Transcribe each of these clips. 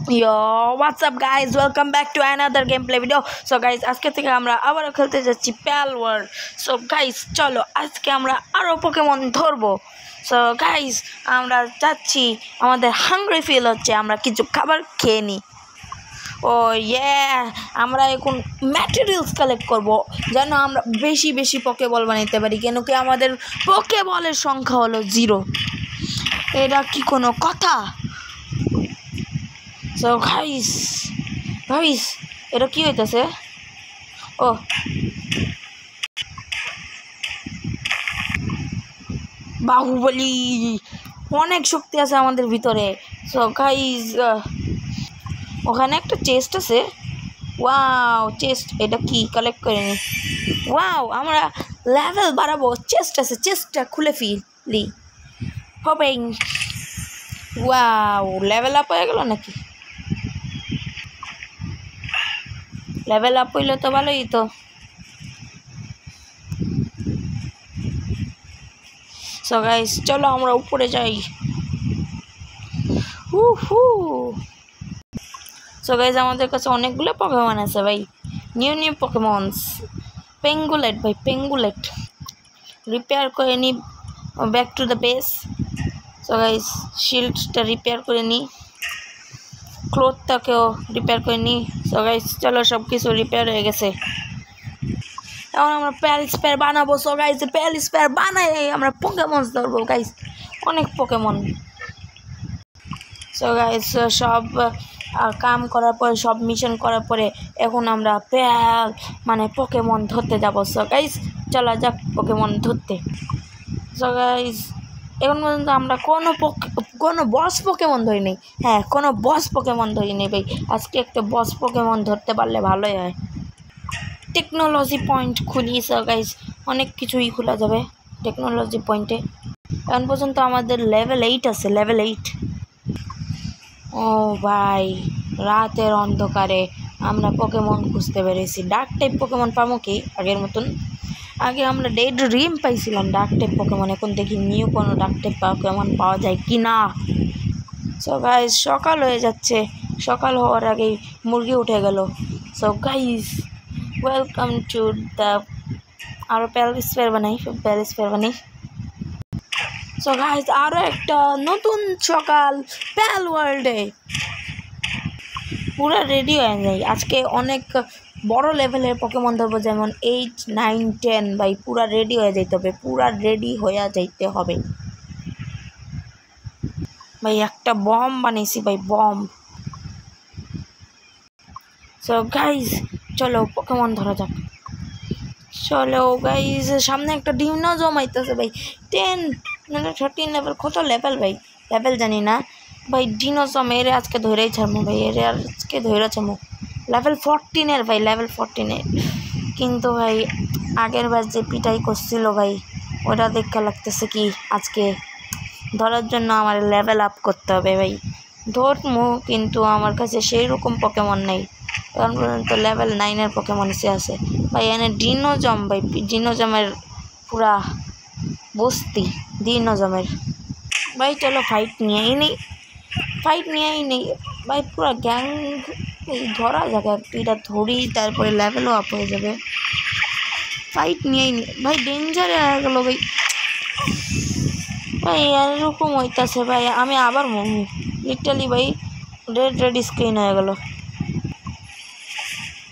Yo, what's up guys? Welcome back to another gameplay video. So guys, আজকে থেকে আমরা আবারও খেলতে যাচ্ছি প্যাল ওয়ার্ল্ড। So guys, চলো আজকে আমরা আরো পোকেমন ধরবো। So guys, আমরা যাচ্ছি, আমাদের হাংরি ফিল হচ্ছে, আমরা কিছু খাবার খেয়ে নিই। ও আমরা এখন ম্যাটেরিয়ালস কালেক্ট করব যেন আমরা বেশি বেশি পোকেবল বানাইতে পারি, কেন কি আমাদের পোকেবলের সংখ্যা হলো 0। এটা কি কোনো কথা? So guys, এটা কি হইতেছে? ও বাহুবলী, অনেক শক্তি আছে আমাদের ভিতরে। সো গাইস, ওখানে একটা চেস্ট আছে। ওয়াও, চেস্ট, এটা কি কালেক্ট করে নি। ওয়াও, আমরা লেভেল বাড়াবো। চেস্ট আছে, চেস্টটা খুলে ফেলি। হবেই। ওয়াও, লেভেল আপ হয়ে গেল নাকি? লেভেল আপ হইলে তো ভালোই তো। সো গাইস, চলো আমরা উপরে যাই। সো গাইস, আমাদের কাছে অনেকগুলো পোকেমন আছে ভাই, নিউ পোকেমনস। পেঙ্গুলেট ভাই, পেঙ্গুলেট রিপেয়ার করে নি, back to the base. So guys, শিল্ডটা রিপেয়ার করে নি, ক্লোথটাকেও রিপেয়ার করে নি। সো গাইস, চলো সব কিছু রিপেয়ার হয়ে গেছে। এখন আমরা প্যালিস্পেয়ার বানাবো। সো গাইস, প্যালিস্পেয়ার বানাই আমরা পোকেমনস ধরবো গাইস, অনেক পোকেমন। সো গাইস, সব কাম করার পরে, সব মিশন করার পরে এখন আমরা পোকেমন ধরতে যাবো। সো গাইস, চলা যাক পোকেমন ধরতে। সো গাইস, এখন পর্যন্ত আমরা কোনো বস পোকেমন ধরি নেই। হ্যাঁ, কোনো বস পোকেমন ধরি নেই ভাই। আজকে একটা বস পোকেমন ধরতে পারলে ভালোই হয়। টেকনোলজি পয়েন্ট খুলি। সো গাইস, অনেক কিছুই খোলা যাবে টেকনোলজি পয়েন্টে। এখন পর্যন্ত আমাদের লেভেল 8 আছে, লেভেল 8। ও ভাই, রাতের অন্ধকারে আমরা পোকেমন খুঁজতে পেরেছি। ডার্ক টাইপ পোকেমন পাবো কি আগের মতন? আগে আমরা ডেড রিম পাইছিলাম ডার্ক টাইপ পোকেমন, এখন দেখি নিউ কোনো ডার্ক টাইপ পোকেমন পাওয়া যায় কি না। সো গাইস, সকাল হয়ে যাচ্ছে, সকাল হওয়ার আগেই মুরগি উঠে গেল। So guys, welcome to the, আরও প্যালিস্পেয়ার বানাই। সো গাইস, আরও একটা নতুন সকাল প্যাল ওয়ার্ল্ডে। পুরা রেডি হয়ে যাই, আজকে অনেক বড় লেভেলের পোকেমন ধরবো, যেমন 8, 9, 10 ভাই। পুরা রেডি হয়ে যাইতে হবে, পুরা রেডি হয়ে যাইতে হবে ভাই। একটা বম বানিয়েছি ভাই, বম। সো গাইস, চলো পোকেমন ধরা যাক। চলো গাইস, সামনে একটা ডিমনা জমাইতেছে ভাই। 10 না 13 লেভেল, কত লেভেল ভাই? লেভেল জানি না ভাই। ডিনোসম এর আজকে ধরেই ছাড়বো ভাই, আজকে ধরে ছাড়বো। লেভেল 14 ভাই, লেভেল 14। কিন্তু ভাই আগের বার যে পিটাই করছিল ভাই, ওটা দেখা লাগতেছে কি আজকে ধরার জন্য আমার লেভেল আপ করতে হবে ভাই। ধরমু, কিন্তু আমার কাছে সেই রকম পোকেমন নেই। এখন পর্যন্ত লেভেল 9 পোকেমন আছে ভাই। এনে ডিনোজম ভাই, ডিনোজমের পুরা বস্তি ডিনোজমের ভাই। চলো ফাইট নিয়েই নেই ভাই, পুরা গ্যাং ধরা যাবে। এটা ধরি, তারপরে লেভেলও আপ হয়ে যাবে। ফাইট নিয়েই নি ভাই, ডেঞ্জারে হয়ে গেল ভাই। ভাই এরকম হইতাছে ভাই, আমি আবার লিটারালি ভাই রেড স্ক্রিন হয়ে গেল।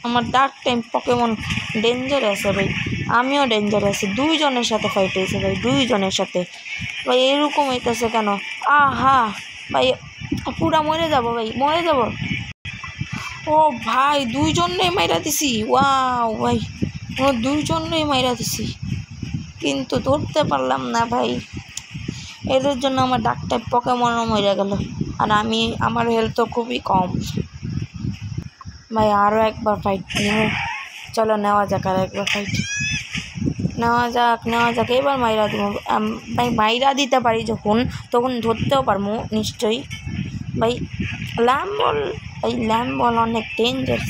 আমার ডার্ক টাইম পোকেমন ডেঞ্জার আছে ভাই, আমিও ডেঞ্জার আছি। 2 জনের সাথে ফাইট হয়েছে ভাই, 2 জনের সাথে ভাই। এরকম হইতেছে কেন? আহা ভাই, পুরা মরে যাব ভাই, মরে যাব। ও ভাই, 2 জনেই মাইরা দিছি। ওয়াও ভাই, ও 2 জনেই মাইরা দিছি, কিন্তু ধরতে পারলাম না ভাই। এদের জন্য আমার ডার্ক টাইপ পোকেমনও মরে গেল, আর আমার হেলথও খুবই কম ভাই। আরও একবার ফাইট নেব, চলো নেওয়া যাক, আর একবার ফাইট নেওয়া যাক। এবার মাইরা দিব ভাই, মাইরা দিতে পারি যখন, তখন ধরতেও পারবো নিশ্চয়ই ভাই। ল্যাম্বল অনেক ডেঞ্জারাস।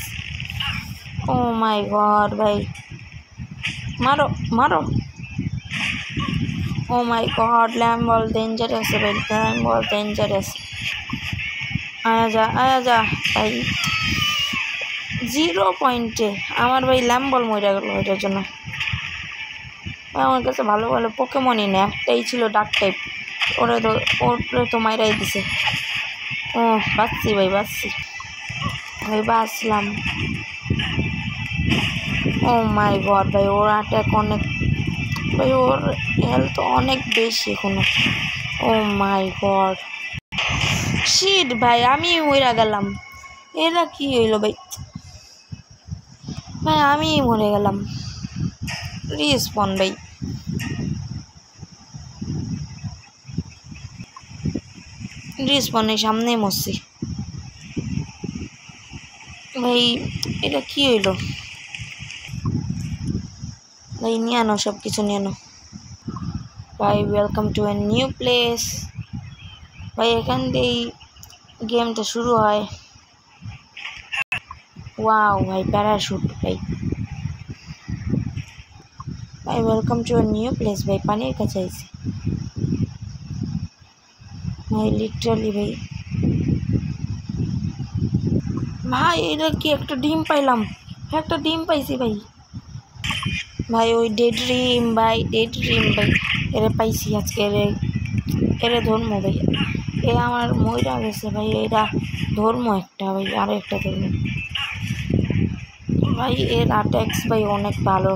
ও মাই গড ভাই, মারো। ও মাই গড, ল্যাম্বল ডেঞ্জারাস ভাই, ল্যাম্বল ডেঞ্জারাস। আয়া যা ভাই 0 পয়েন্টে আমার ভাই ল্যাম্বল মরে গেল এটার জন্য। আমার কাছে ভালো ভালো পোকেমনই না, একটাই ছিল ডাক টাইপ, ওরে তো মাইরাই দিছে। ও বাঁচছি ভাই, বাঁচছি ভাই, বাঁচলাম। ও মাই গড ভাই, ওর অ্যাটাক অনেক ভাই, ওর হেলথ অনেক বেশি এখনো। ও মাই গড শিট ভাই, আমি মরে গেলাম। এরা কি হইলো ভাই, ভাই আমি মরে গেলাম। রিস্পন ভাই, রিস্পনের সামনেই মরছি ভাই। এটা কি হইলো ভাই, নিয়ে আনো সব কিছু নিয়ে আনো ভাই। Welcome to a new place ভাই, এখান দিয়েই গেমটা শুরু হয়। ওয়াও ভাই, প্যারাশুট ভাই। ভাই welcome to a new place ভাই, পানির কাছে আইছি ভাই, লিটারালি ভাই। ভাই এটা কি, একটা ডিম পাইলাম, একটা ডিম পাইছি ভাই। ভাই ওই ডেড ড্রিম ভাই, ডেড ড্রিম ভাই, এরে পাইছি আজকে। এরে ধর্ম ভাই, এ আমার মইরা গেছে ভাই, এরা ধর্ম একটা ভাই, আরো একটা ধর্ম ভাই। এর অ্যাটাক্স ভাই অনেক ভালো।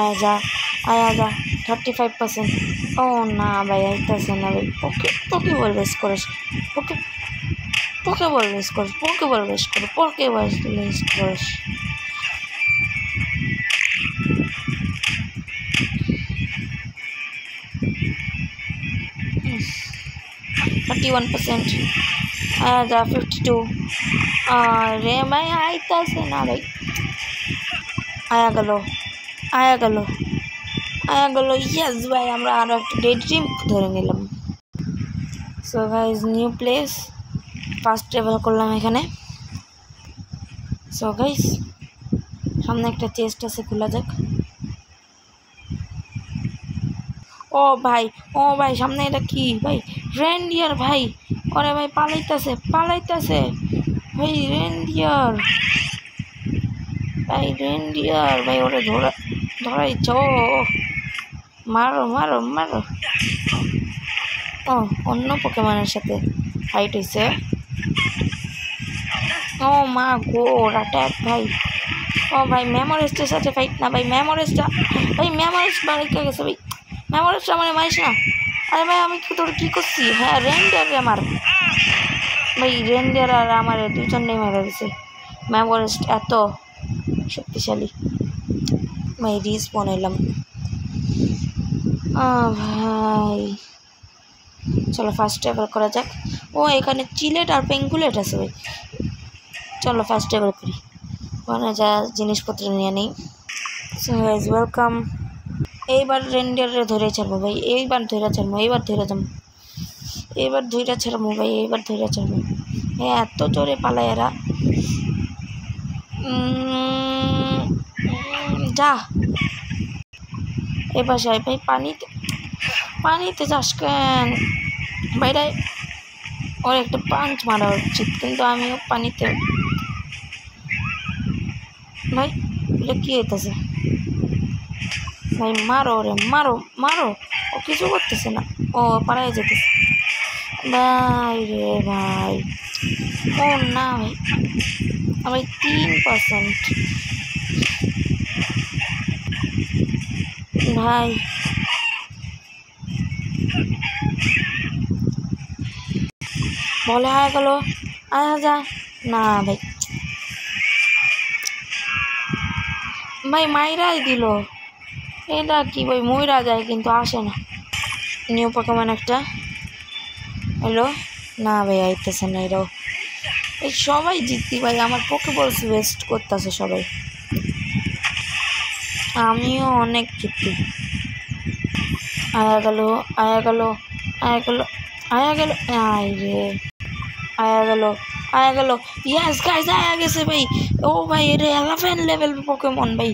আয় যা, আয়া যা। 35%। ও না ভাই, আইতাছে না ভাই। ওকে বল বেস করিস, ওকে বল বেস করিস, ওকে বল বেস করিস, ওকে বল বেস করিস। 31%। আয়া যা 52। রে ভাই আইতাছে না ভাই। আয়া গেল, আয়া গেল, আয়া গেল। ইয়েস ভাই, আমরা আরও একটা ডেড ড্রিম ধরে নিলাম। So guys new place, first travel করলাম এখানে। সো গাইজ সামনে একটা চেস্ট আছে, খোলা যাক। ও ভাই, ও ভাই সামনে এটা কি ভাই, রেনডিয়ার ভাই। ওরে ভাই পালাইতেছে, পালাইতেছে ভাই, রেনডিয়ার ভাই, রেনডিয়ার ভাই। ওরে ধরাইছ, মারো মারো মারো। ও অন্য পোকেমনের সাথে ফাইট হয়েছে। ও মা গো, অ্যাটাক ভাই। ও ভাই মেমোরেস্টের সাথে ফাইট না ভাই, মেমোরেস্টটা ভাই, মেমোরেস্ট বাড়িতে গেছে ভাই। মেমোরেস্টটা আমার মারিস না। আরে ভাই আমি কি তোর কী করছি? হ্যাঁ রেনডিয়ার আমার ভাই, রেনডিয়ার আর আমার দুজনেই মারা গেছে। মেমোরেস্ট এত শক্তিশালী ভাই। রিস্পন এলাম ভাই। চলো ফার্স্ট ট্রাভেল করা যাক। ও এখানে চিলেট আর পেঙ্গুলেট আছে ভাই, চলো ফার্স্ট ট্রাভেল করি। ওখানে যা জিনিসপত্র নিয়ে নেই। So guys welcome. এইবার রেনডিয়ারে ধরে ছাড়বো ভাই, এইবার ধরে ছাড়বো, এইবার ধরে যাবো, এইবার ধরে ছাড়বো ভাই, এইবার ধরে ছাড়বো। হ্যাঁ এত জোরে পালায় এরা। যা এ বাসায় ভাই, পানিতে পানিতে যাস কেন বাইরে? ওর একটা পাঞ্চ মারা উচিত, কিন্তু আমিও পানিতে। ভাই এটা কী হইতেছে ভাই? মারো রে, মারো মারো, ও কিছু করতেছে না, ও পাড়ায় যেতেছে ভাই রে ভাই। ও না ভাই, ভাই 3% ভাই। বলে আয়া গেল, আয়া যা না ভাই, ভাই মাইরাই দিল। এটা কি ভাই, মইরা যায় কিন্তু আসে না। নিউ পোকেমন একটা হলো না ভাই, আইতেছে না এরাও। এই সবাই জিততি ভাই, আমার পোকেবলস ওয়েস্ট করতেছে সবাই, আমিও অনেক জিততি। আয়া গেল, আয়া গেল, আয়া গেল, আয়া গেল, আয় রে, আয়া গেল, আয়া গেল। ইয়াস গাইস আয়া গেছে ভাই। ও ভাই এটা 11 লেভেল পোকেমন ভাই,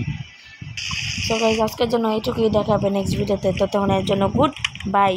সো গাইস আজকের জন্য এইটুকুই, দেখা হবে নেক্সট ভিডিওতে। ততক্ষণের জন্য গুড বাই।